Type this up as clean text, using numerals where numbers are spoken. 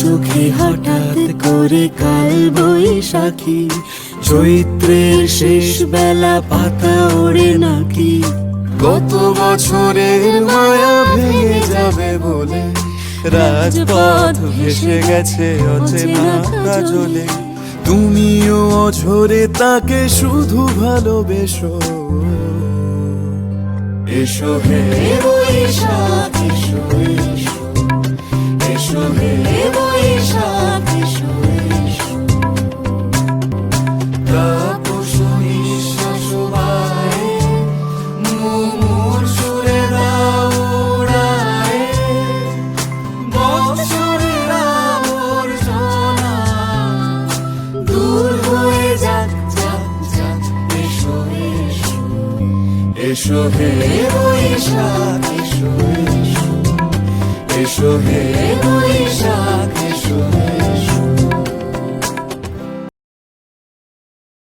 চোখে হঠাৎ করে কাল বৈশাখী, চৈত্রের শেষ বেলা পাতা ওড়ে নাকি। গত বছরের মায়া ভেঙে যাবে বলে রাজপথ ভেসে গেছে অচেনা কাজলে। তুমিও অঝরে তাকে শুধু ভালোবেসো। এসো হে বৈশাখ এসো এসো, এসো হে বৈশাখ এসো এসো। তাপস নিঃশ্বাস বায়ে, মুমুর সুরে দাও উড়ায়ে। বৎসরের আবর্জনা দূর হয়ে যাক যাক যাক। এসো এসো, এসো হে বৈশাখ এসো এসো, এসো হে বৈশাখ।